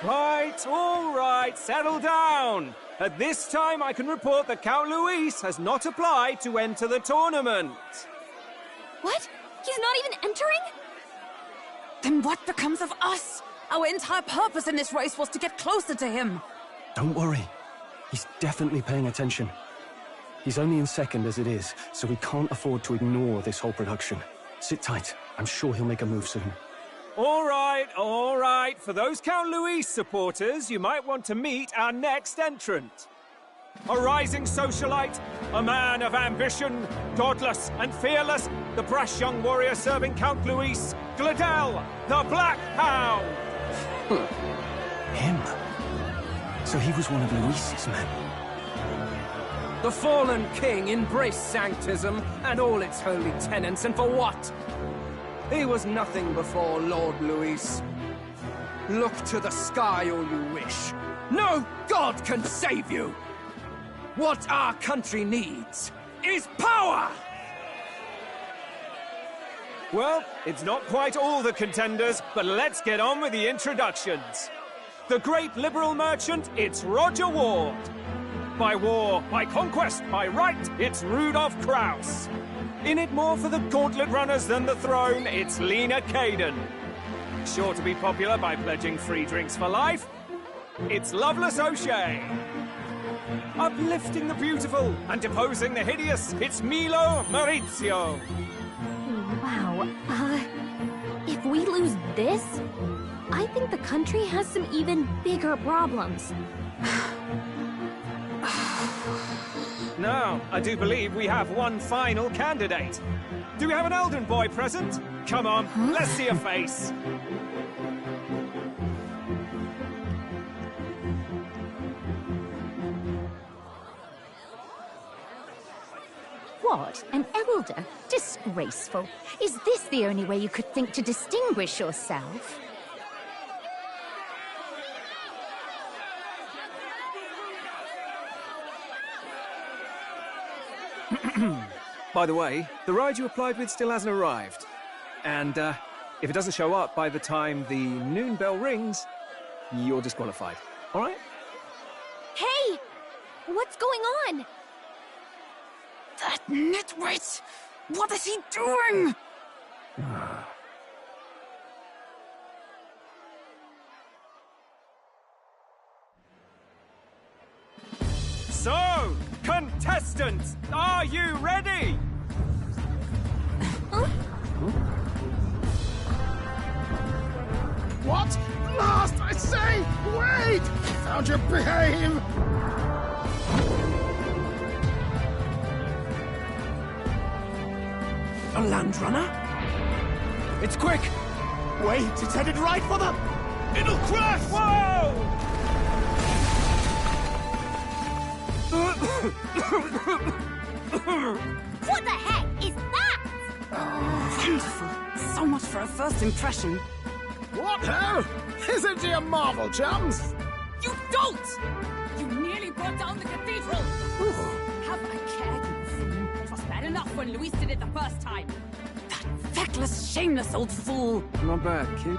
[SPEAKER 7] Right, all right, settle down. At this time, I can report that Count Luis has not applied to enter the tournament.
[SPEAKER 14] What? He's not even entering?
[SPEAKER 6] Then what becomes of us? Our entire purpose in this race was to get closer to him.
[SPEAKER 2] Don't worry. He's definitely paying attention. He's only in second as it is, so we can't afford to ignore this whole production. Sit tight. I'm sure he'll make a move soon.
[SPEAKER 7] All right. For those Count Luis supporters, you might want to meet our next entrant. A rising socialite, a man of ambition, godless and fearless, the brash young warrior serving Count Luis, Gladel, the Black Hound!
[SPEAKER 2] Him? So he was one of Luis's men?
[SPEAKER 9] The fallen king embraced Sanctism and all its holy tenets, and for what? He was nothing before Lord Luis. Look to the sky all you wish. No god can save you! What our country needs is power!
[SPEAKER 7] Well, it's not quite all the contenders, but let's get on with the introductions. The great liberal merchant, it's Roger Ward. By war, by conquest, by right, it's Rudolph Kraus. In it more for the gauntlet runners than the throne, it's Lena Caden. Sure to be popular by pledging free drinks for life, it's Loveless O'Shea. Uplifting the beautiful and deposing the hideous, it's Milo Maurizio.
[SPEAKER 5] Wow, if we lose this, I think the country has some even bigger problems.
[SPEAKER 7] Now, I do believe we have one final candidate. Do we have an Elden boy present? Come on, let's see a face.
[SPEAKER 16] What? An elder? Disgraceful. Is this the only way you could think to distinguish yourself?
[SPEAKER 9] By the way, the ride you applied with still hasn't arrived. And, if it doesn't show up by the time the noon bell rings, you're disqualified. All right?
[SPEAKER 14] Hey! What's going on?
[SPEAKER 6] That nitwit! What is he doing?
[SPEAKER 7] So, contestants, are you ready?
[SPEAKER 11] What? Last, I say! Wait! How'd you behave?
[SPEAKER 9] A land runner?
[SPEAKER 11] It's quick! Wait, it's headed right for them!
[SPEAKER 15] It'll crash!
[SPEAKER 7] Whoa!
[SPEAKER 14] What the heck is that?
[SPEAKER 6] Wonderful. So much for a first impression.
[SPEAKER 11] What ho? Isn't he a marvel, chums?
[SPEAKER 17] You don't! You nearly brought down the cathedral! Have a care, you fool. It was bad enough when Luis did it the first time.
[SPEAKER 6] That feckless, shameless old fool.
[SPEAKER 9] Not bad, kid.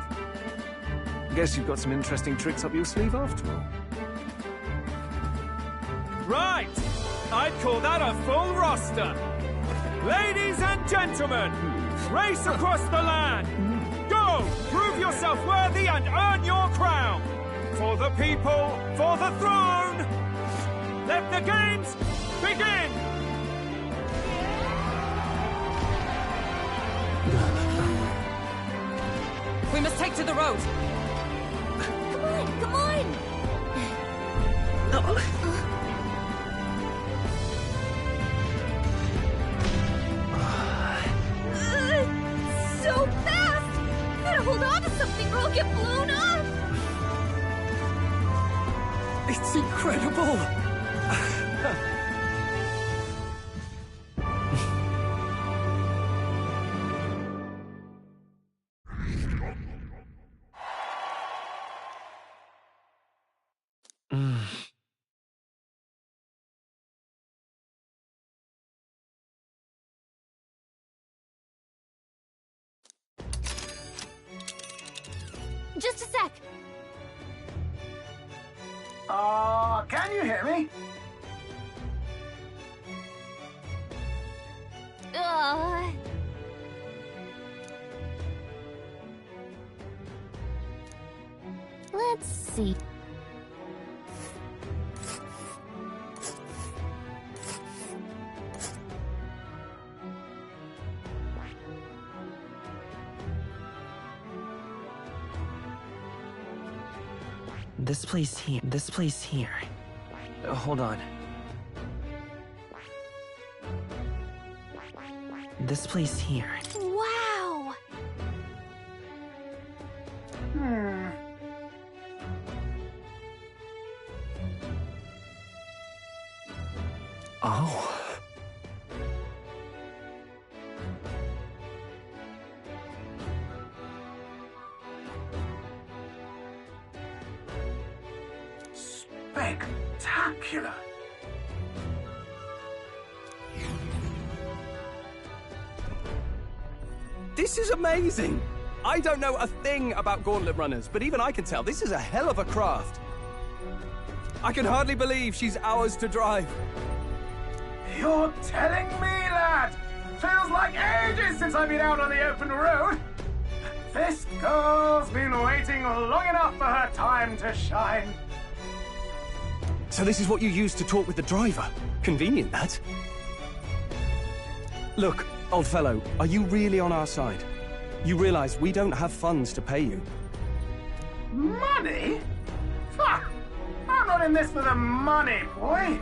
[SPEAKER 9] Guess you've got some interesting tricks up your sleeve after all.
[SPEAKER 7] Right! I'd call that a full roster. Ladies and gentlemen, race across the land. Go! Prove yourself worthy and earn your crown. For the people, for the throne. Let the games begin!
[SPEAKER 6] We must take to the road.
[SPEAKER 14] Come on, come on! So fast! Gotta hold on to something or I'll get blown up!
[SPEAKER 9] It's incredible!
[SPEAKER 14] Just a sec.
[SPEAKER 11] Can you hear me?
[SPEAKER 5] Let's see.
[SPEAKER 1] This place here. Hold on. This place here.
[SPEAKER 14] Wow!
[SPEAKER 2] Oh.
[SPEAKER 11] Spectacular!
[SPEAKER 2] This is amazing! I don't know a thing about gauntlet runners, but even I can tell this is a hell of a craft. I can hardly believe she's ours to drive.
[SPEAKER 11] You're telling me, lad? Feels like ages since I've been out on the open road. This girl's been waiting long enough for her time to shine.
[SPEAKER 2] So this is what you use to talk with the driver. Convenient, that. Look, old fellow, are you really on our side? You realize we don't have funds to pay you.
[SPEAKER 11] Money? Fuck! I'm not in this for the money, boy.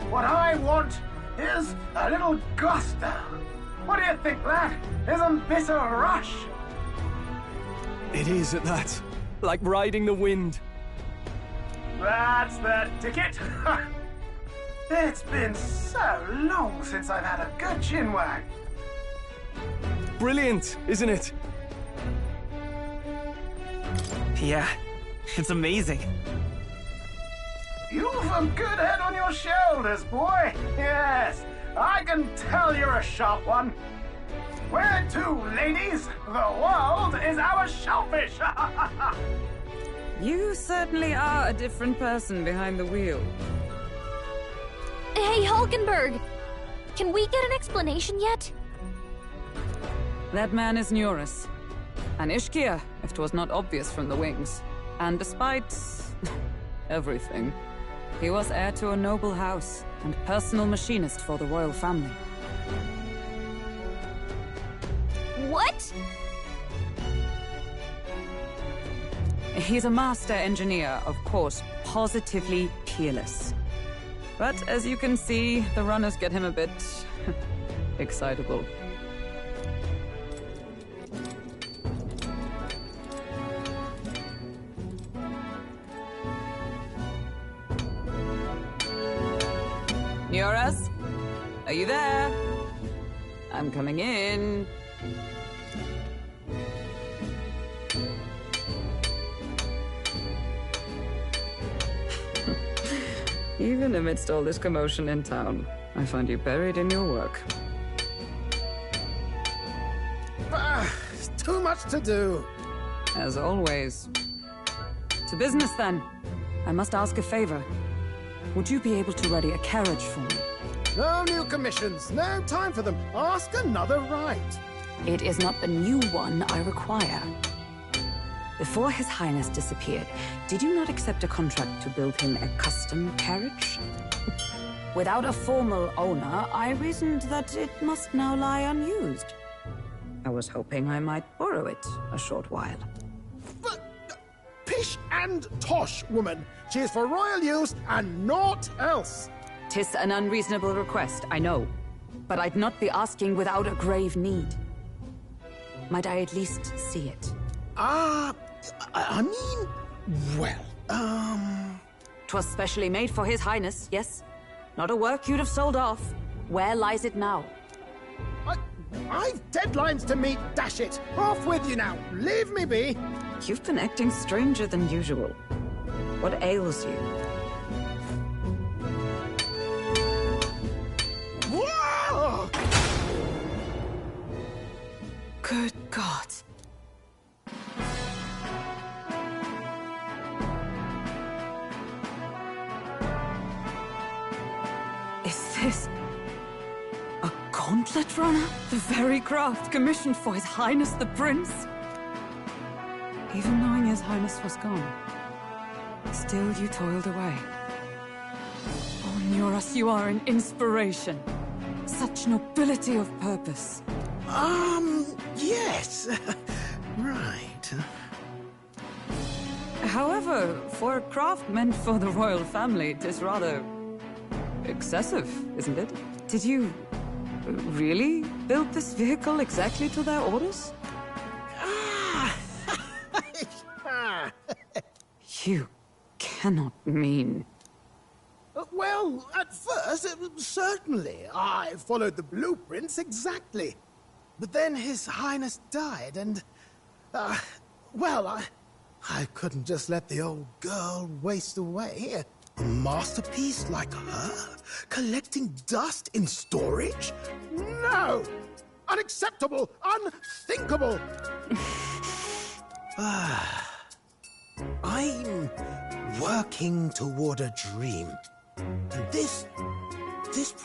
[SPEAKER 11] What I want is a little gusto. What do you think, lad? Isn't this a rush?
[SPEAKER 2] It is at that. Like riding the wind.
[SPEAKER 11] That's the ticket. It's been so long since I've had a good chinwag.
[SPEAKER 2] Brilliant, isn't it?
[SPEAKER 1] Yeah, it's amazing.
[SPEAKER 11] You've a good head on your shoulders, boy. Yes, I can tell you're a sharp one. Where to, ladies? The world is our shellfish.
[SPEAKER 6] You certainly are a different person behind the wheel.
[SPEAKER 5] Hey, Hulkenberg! Can we get an explanation yet?
[SPEAKER 6] That man is Nuris. An Ishkia, if 'twas not obvious from the wings. And despite everything, he was heir to a noble house and personal machinist for the royal family.
[SPEAKER 14] What?
[SPEAKER 6] He's a master engineer, of course, positively peerless. But as you can see, the runners get him a bit excitable. Are you there? I'm coming in. Even amidst all this commotion in town, I find you buried in your work.
[SPEAKER 11] It's too much to do.
[SPEAKER 6] As always. To business, then. I must ask a favor. Would you be able to ready a carriage for me?
[SPEAKER 11] No new commissions. No time for them. Ask another right.
[SPEAKER 6] It is not the new one I require. Before His Highness disappeared, did you not accept a contract to build him a custom carriage? Without a formal owner, I reasoned that it must now lie unused. I was hoping I might borrow it a short while.
[SPEAKER 11] But pish and tosh, woman. She is for royal use and naught else.
[SPEAKER 6] 'Tis an unreasonable request, I know. But I'd not be asking without a grave need. Might I at least see it?
[SPEAKER 11] I mean, well,
[SPEAKER 6] 'Twas specially made for His Highness, yes? Not a work you'd have sold off. Where lies it now?
[SPEAKER 11] I've deadlines to meet, dash it! Off with you now! Leave me be!
[SPEAKER 6] You've been acting stranger than usual. What ails you?
[SPEAKER 11] Whoa!
[SPEAKER 6] Good God. Is this a gauntlet runner? The very craft commissioned for His Highness the Prince? Even knowing His Highness was gone, still you toiled away. Oh, Nuras, you are an inspiration. Such nobility of purpose.
[SPEAKER 11] Yes. Right.
[SPEAKER 6] However, for a craft meant for the royal family, it is rather excessive, isn't it? Did you really build this vehicle exactly to their orders? You cannot mean...
[SPEAKER 11] Well, at first, certainly. I followed the blueprints exactly. But then His Highness died, and... well, I couldn't just let the old girl waste away. A masterpiece like her? Collecting dust in storage? No! Unacceptable! Unthinkable! I'm working toward a dream. And this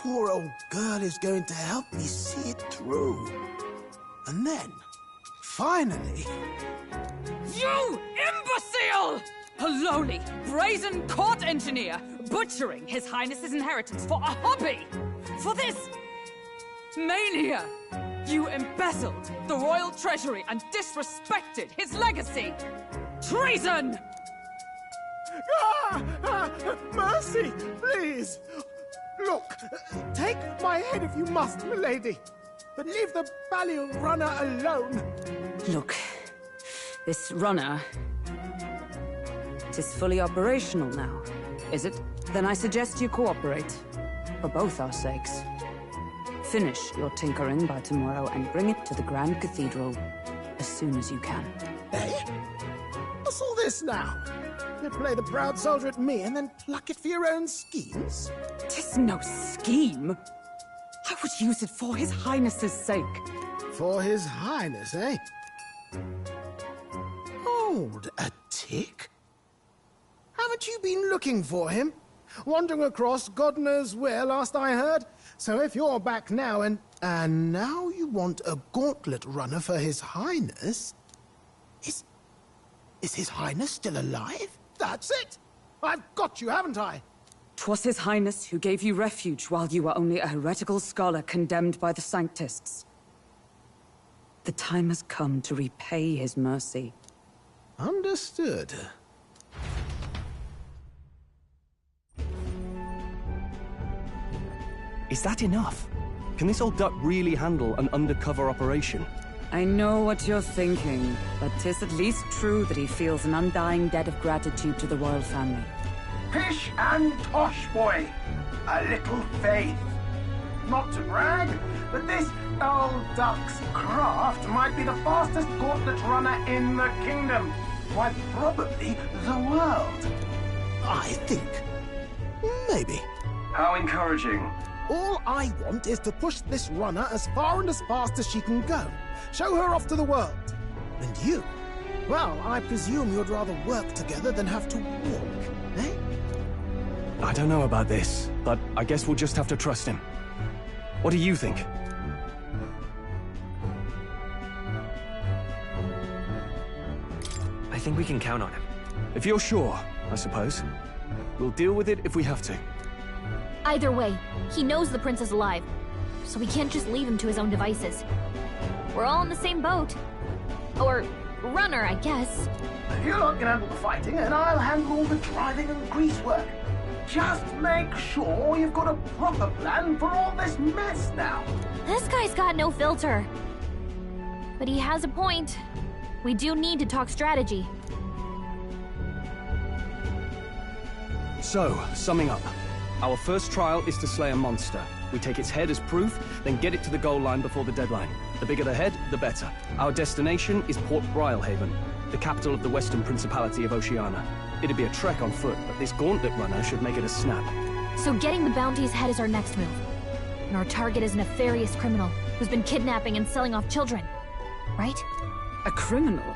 [SPEAKER 11] poor old girl is going to help me see it through. And then, finally...
[SPEAKER 6] You imbecile! A lowly, brazen court engineer, butchering His Highness's inheritance for a hobby! For this mania! You embezzled the royal treasury and disrespected his legacy! Treason!
[SPEAKER 11] Mercy, please! Look, take my head if you must, milady. But leave the Balial runner alone.
[SPEAKER 6] Look, this runner... it is fully operational now, is it? Then I suggest you cooperate. For both our sakes. Finish your tinkering by tomorrow and bring it to the Grand Cathedral as soon as you can.
[SPEAKER 11] Eh? What's all this now? You play the proud soldier at me and then pluck it for your own schemes?
[SPEAKER 6] 'Tis no scheme. I would use it for His Highness's sake.
[SPEAKER 11] For His Highness, eh? Hold a tick. Haven't you been looking for him? Wandering across God knows where, last I heard. So if you're back now and now you want a gauntlet runner for His Highness... Is His Highness still alive? That's it! I've got you, haven't I?
[SPEAKER 6] 'Twas His Highness who gave you refuge while you were only a heretical scholar condemned by the Sanctists. The time has come to repay his mercy.
[SPEAKER 11] Understood.
[SPEAKER 2] Is that enough? Can this old duck really handle an undercover operation?
[SPEAKER 6] I know what you're thinking, but 'tis at least true that he feels an undying debt of gratitude to the royal family.
[SPEAKER 11] Pish and tosh, boy. A little faith. not to brag, but this old duck's craft might be the fastest gauntlet runner in the kingdom. Quite probably the world.
[SPEAKER 10] I think. Maybe.
[SPEAKER 11] How encouraging.
[SPEAKER 10] All I want is to push this runner as far and as fast as she can go. Show her off to the world. And you? Well, I presume you'd rather work together than have to walk, eh?
[SPEAKER 2] I don't know about this, but I guess we'll just have to trust him. What do you think?
[SPEAKER 1] I think we can count on him.
[SPEAKER 2] If you're sure, I suppose. We'll deal with it if we have to.
[SPEAKER 5] Either way, he knows the prince is alive, so we can't just leave him to his own devices. We're all in the same boat. Or runner, I guess.
[SPEAKER 11] You lot can handle the fighting, and I'll handle all the driving and grease work. Just make sure you've got a proper plan for all this mess now.
[SPEAKER 5] This guy's got no filter. But he has a point. We do need to talk strategy.
[SPEAKER 2] So, summing up. Our first trial is to slay a monster. We take its head as proof, then get it to the goal line before the deadline. The bigger the head, the better. Our destination is Port Brilehaven, the capital of the Western Principality of Oceania. It'd be a trek on foot, but this gauntlet runner should make it a snap.
[SPEAKER 5] So getting the bounty's head is our next move. And our target is a nefarious criminal who's been kidnapping and selling off children. Right?
[SPEAKER 6] A criminal?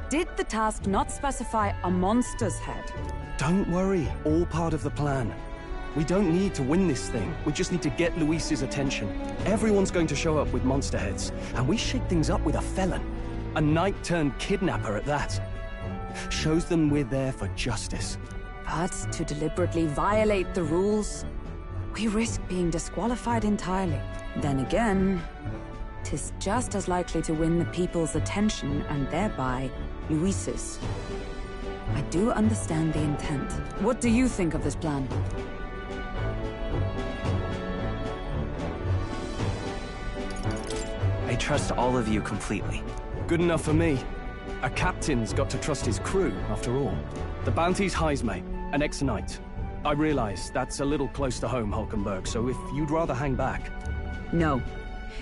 [SPEAKER 6] Did the task not specify a monster's head?
[SPEAKER 2] Don't worry, all part of the plan. We don't need to win this thing. We just need to get Luis's attention. Everyone's going to show up with monster heads, and we shake things up with a felon. A knight-turned-kidnapper at that. Shows them we're there for justice.
[SPEAKER 6] But to deliberately violate the rules, we risk being disqualified entirely. Then again, 'tis just as likely to win the people's attention and thereby Luis's. I do understand the intent. What do you think of this plan?
[SPEAKER 1] I trust all of you completely.
[SPEAKER 2] Good enough for me. A captain's got to trust his crew, after all. The bounty's Heisme, an ex-knight. I realize that's a little close to home, Hulkenberg, so if you'd rather hang back...
[SPEAKER 6] No.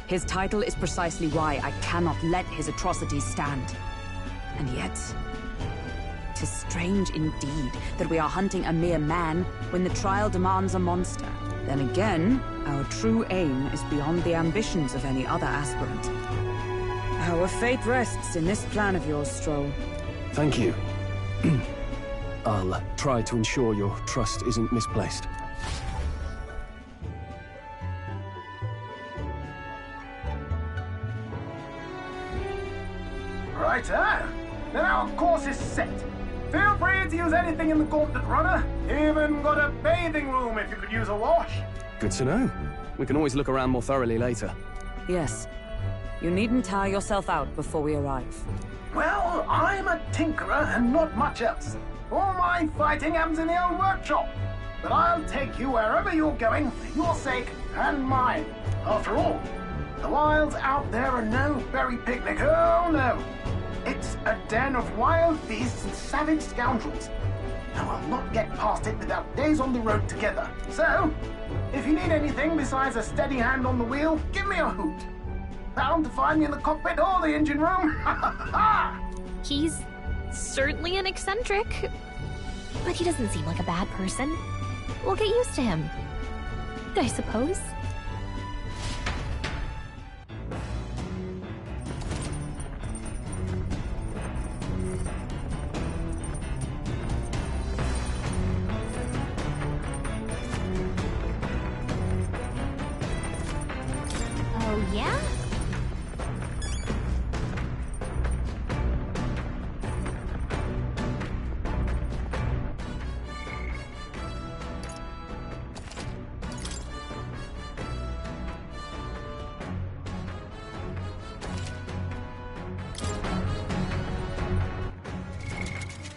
[SPEAKER 6] His title is precisely why I cannot let his atrocities stand. And yet... 'tis strange indeed that we are hunting a mere man when the trial demands a monster. Then again, our true aim is beyond the ambitions of any other aspirant. Our fate rests in this plan of yours, Stroll.
[SPEAKER 2] Thank you. I'll try to ensure your trust isn't misplaced.
[SPEAKER 11] Righto. Then our course is set. Feel free to use anything in the gauntlet runner. Even got a bathing room if you could use a wash.
[SPEAKER 2] Good to know. We can always look around more thoroughly later.
[SPEAKER 6] Yes. You needn't tire yourself out before we arrive.
[SPEAKER 11] Well, I'm a tinkerer and not much else. All my fighting happens in the old workshop. But I'll take you wherever you're going for your sake and mine. After all, the wilds out there are no berry picnic. Oh, no. It's a den of wild beasts and savage scoundrels. And we'll not get past it without days on the road together. So, if you need anything besides a steady hand on the wheel, give me a hoot. Bound to find me in the cockpit or the engine room.
[SPEAKER 5] He's certainly an eccentric, but he doesn't seem like a bad person. We'll get used to him, I suppose. Oh, yeah?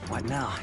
[SPEAKER 1] What now?